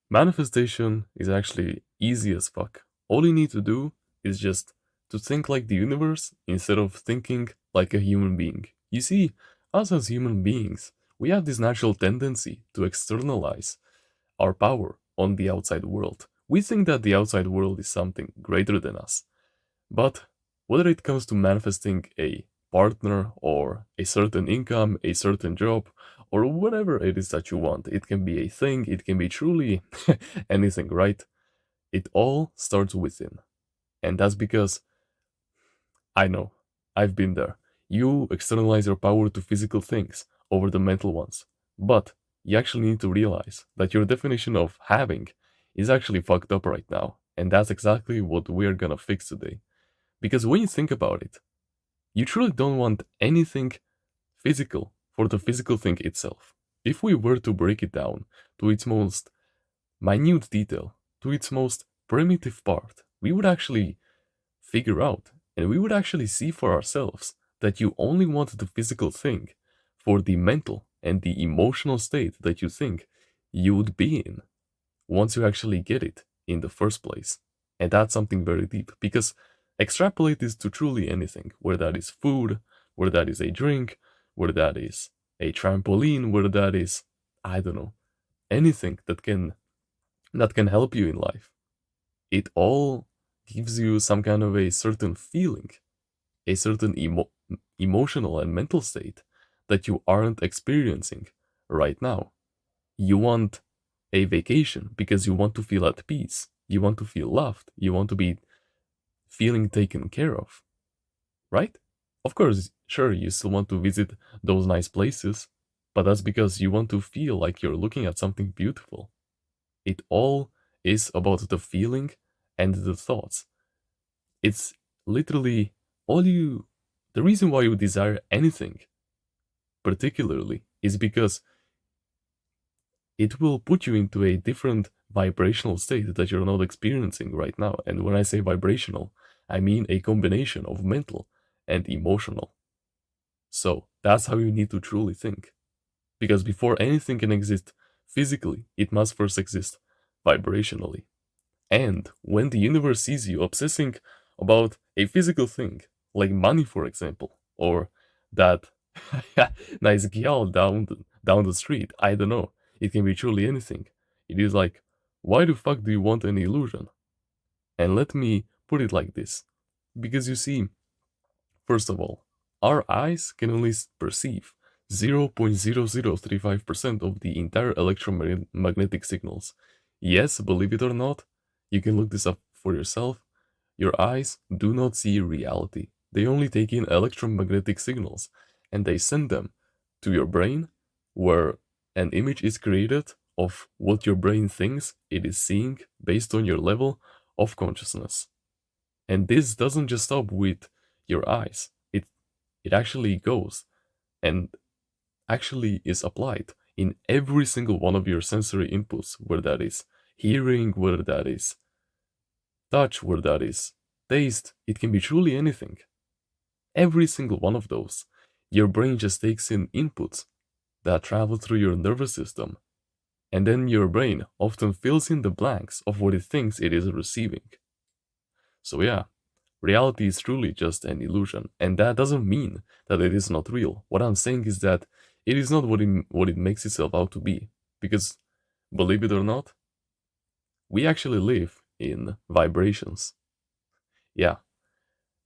Manifestation is actually easy as fuck. All you need to do is just to think like the universe instead of thinking like a human being. You see, us as human beings, we have this natural tendency to externalize our power on the outside world. We think that the outside world is something greater than us. But whether it comes to manifesting a partner or a certain income, a certain job, or whatever it is that you want, it can be a thing, it can be truly anything, right? It all starts within. And that's because I know, I've been there. You externalize your power to physical things over the mental ones. But you actually need to realize that your definition of having is actually fucked up right now. And that's exactly what we're gonna fix today. Because when you think about it, you truly don't want anything physical for the physical thing itself. If we were to break it down to its most minute detail, to its most primitive part, we would actually figure out and we would actually see for ourselves that you only want the physical thing for the mental and the emotional state that you think you would be in once you actually get it in the first place. And that's something very deep because extrapolate this to truly anything, whether that is food, whether that is a drink, whether that is a trampoline, whether that is, I don't know, anything that can help you in life. It all gives you some kind of a certain feeling, a certain emotional and mental state that you aren't experiencing right now. You want a vacation because you want to feel at peace. You want to feel loved. You want to be feeling taken care of, right? Of course, sure, you still want to visit those nice places, but that's because you want to feel like you're looking at something beautiful. It all is about the feeling and the thoughts. It's literally all you. The reason why you desire anything, particularly, is because it will put you into a different vibrational state that you're not experiencing right now. And when I say vibrational, I mean a combination of mental and emotional. So that's how you need to truly think. Because before anything can exist physically, it must first exist vibrationally. And when the universe sees you obsessing about a physical thing, like money, for example, or that nice gal down the street, I don't know, it can be truly anything. It is like, why the fuck do you want an illusion? And let me put it like this. Because you see, first of all, our eyes can only perceive 0.0035% of the entire electromagnetic signals. Yes, believe it or not, you can look this up for yourself. Your eyes do not see reality. They only take in electromagnetic signals and they send them to your brain, where an image is created of what your brain thinks it is seeing based on your level of consciousness. And this doesn't just stop with your eyes. It actually goes and actually is applied in every single one of your sensory inputs, whether that is hearing, whether that is touch, whether that is taste. It can be truly anything. Every single one of those. Your brain just takes in inputs that travel through your nervous system, and then your brain often fills in the blanks of what it thinks it is receiving. So, yeah, reality is truly just an illusion, and that doesn't mean that it is not real. What I'm saying is that it is not what it makes itself out to be. Because, believe it or not, we actually live in vibrations. Yeah,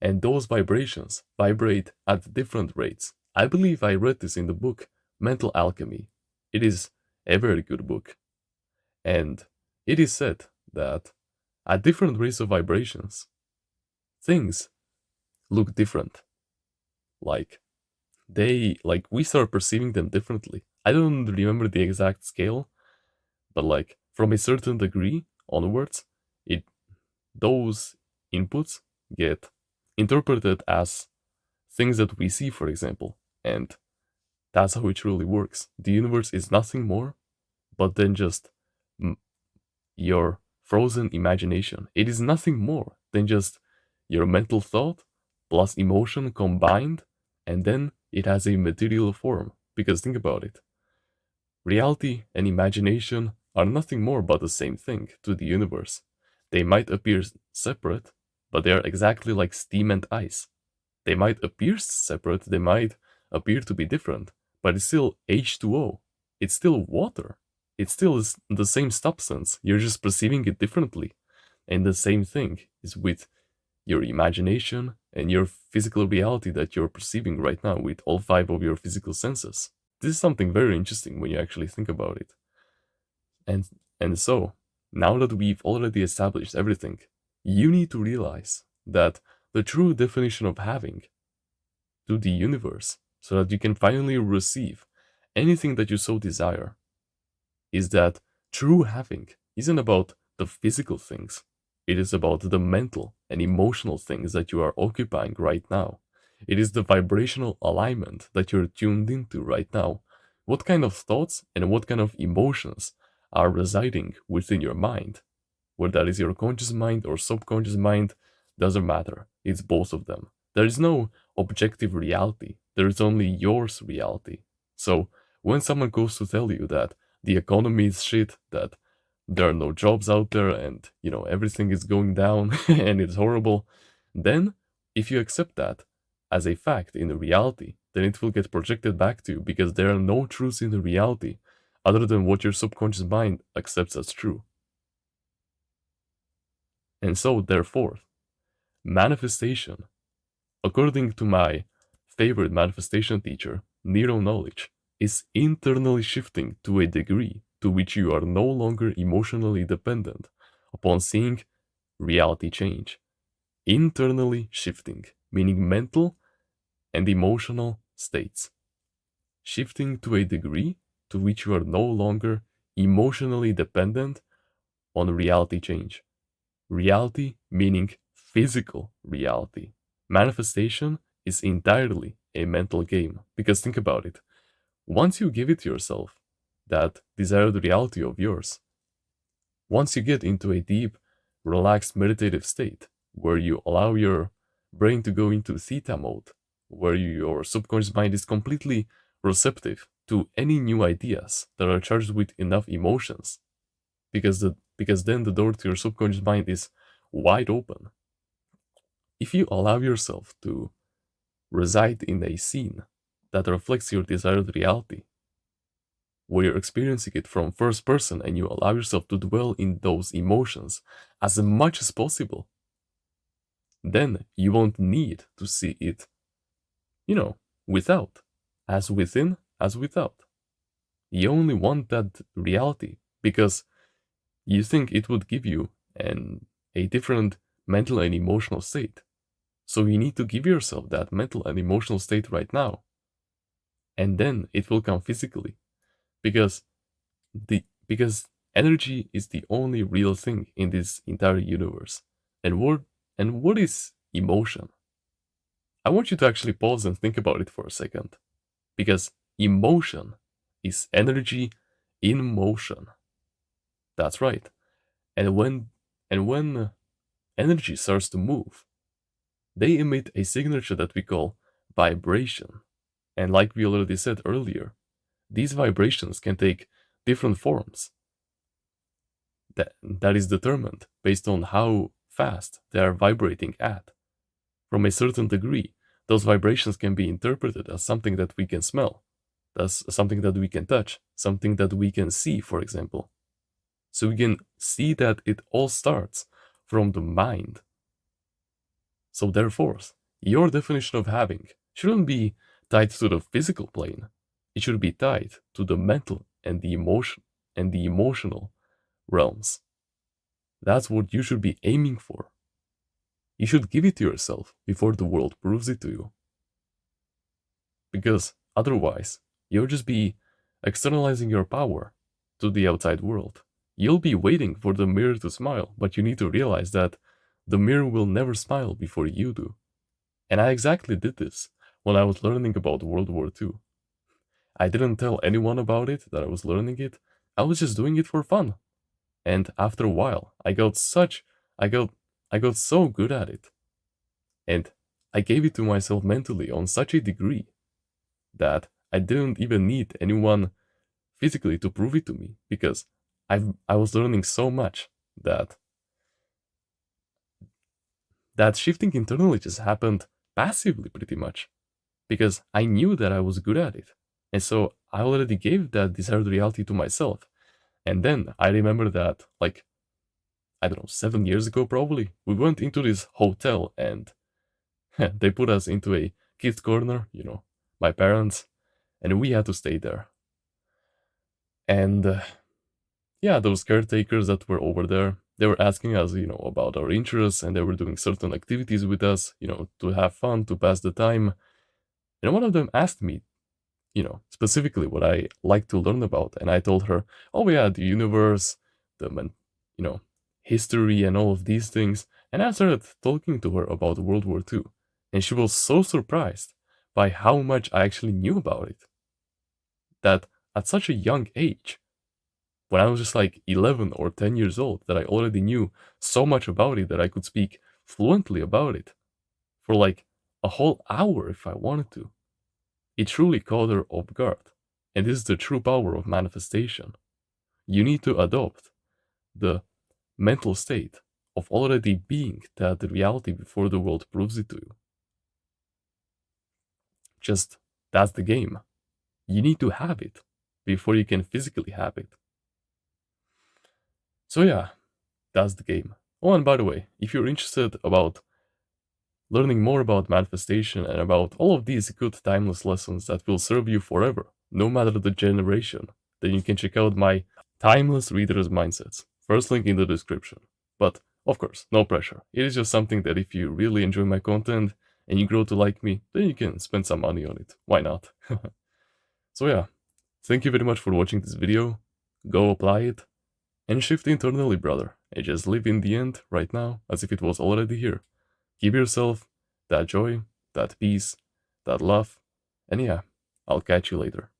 and those vibrations vibrate at different rates. I believe I read this in the book Mental Alchemy. It is a very good book. And it is said that at different rates of vibrations, things look different. Like we start perceiving them differently. I don't remember the exact scale, but like from a certain degree onwards, it those inputs get interpreted as things that we see, for example. And that's how it truly works. The universe is nothing more but then just mm, your frozen imagination. It is nothing more than just your mental thought plus emotion combined, and then it has a material form. Because think about it, reality and imagination are nothing more but the same thing to the universe. They might appear separate, but they are exactly like steam and ice. They might appear separate, they might appear to be different, but it's still H2O. It's still water. It still is the same substance. You're just perceiving it differently. And the same thing is with your imagination and your physical reality that you're perceiving right now with all 5 of your physical senses. This is something very interesting when you actually think about it. And so, now that we've already established everything, you need to realize that the true definition of having to the universe, so that you can finally receive anything that you so desire, is that true having isn't about the physical things. It is about the mental and emotional things that you are occupying right now. It is the vibrational alignment that you're tuned into right now. What kind of thoughts and what kind of emotions are residing within your mind? Whether that is your conscious mind or subconscious mind, doesn't matter. It's both of them. There is no objective reality. There is only yours reality. So when someone goes to tell you that the economy is shit, that there are no jobs out there, and everything is going down and it's horrible, then if you accept that as a fact in the reality, then it will get projected back to you, because there are no truths in the reality other than what your subconscious mind accepts as true. And so, therefore, manifestation, according to my favorite manifestation teacher, Nero Knowledge, is internally shifting to a degree to which you are no longer emotionally dependent upon seeing reality change. Internally shifting, meaning mental and emotional states. Shifting to a degree to which you are no longer emotionally dependent on reality change. Reality meaning physical reality. Manifestation is entirely a mental game, because think about it. Once you give it to yourself, that desired reality of yours, once you get into a deep, relaxed meditative state where you allow your brain to go into theta mode, where your subconscious mind is completely receptive to any new ideas that are charged with enough emotions, because then the door to your subconscious mind is wide open. If you allow yourself to reside in a scene that reflects your desired reality, where you're experiencing it from first person, and you allow yourself to dwell in those emotions as much as possible, then you won't need to see it, without, as within, as without. You only want that reality because you think it would give you a different mental and emotional state. So you need to give yourself that mental and emotional state right now. And then it will come physically. Because energy is the only real thing in this entire universe. And what is emotion? I want you to actually pause and think about it for a second. Because emotion is energy in motion. That's right. And when energy starts to move, they emit a signature that we call vibration. And like we already said earlier, these vibrations can take different forms. That is determined based on how fast they are vibrating at. From a certain degree, those vibrations can be interpreted as something that we can smell, as something that we can touch, something that we can see, for example. So we can see that it all starts from the mind. So therefore, your definition of having shouldn't be tied to the physical plane. It should be tied to the mental and the emotional realms. That's what you should be aiming for. You should give it to yourself before the world proves it to you. Because otherwise, you'll just be externalizing your power to the outside world. You'll be waiting for the mirror to smile, but you need to realize that the mirror will never smile before you do. And I exactly did this when I was learning about World War II. I didn't tell anyone about it, that I was learning it. I was just doing it for fun. And after a while, I got so good at it. And I gave it to myself mentally on such a degree that I didn't even need anyone physically to prove it to me, because I was learning so much that shifting internally just happened passively pretty much, because I knew that I was good at it. And so I already gave that desired reality to myself. And then I remember that, like, I don't know, 7 years ago probably, we went into this hotel and they put us into a kids' corner, my parents, and we had to stay there. And yeah, those caretakers that were over there, they were asking us, about our interests, and they were doing certain activities with us, to have fun, to pass the time. And one of them asked me, specifically what I like to learn about. And I told her, oh yeah, the universe, you know, history and all of these things. And I started talking to her about World War II. And she was so surprised by how much I actually knew about it. That at such a young age, when I was just like 11 or 10 years old, that I already knew so much about it that I could speak fluently about it for like a whole hour if I wanted to. It truly caught her off guard. And this is the true power of manifestation. You need to adopt the mental state of already being that reality before the world proves it to you. Just that's the game. You need to have it before you can physically have it. So yeah, that's the game. Oh, and by the way, if you're interested about learning more about manifestation and about all of these good timeless lessons that will serve you forever, no matter the generation, then you can check out my Timeless Reader's Mindsets. First link in the description. But, of course, no pressure. It is just something that if you really enjoy my content and you grow to like me, then you can spend some money on it. Why not? So yeah, thank you very much for watching this video. Go apply it and shift internally, brother. And just live in the end right now as if it was already here. Give yourself that joy, that peace, that love, and yeah, I'll catch you later.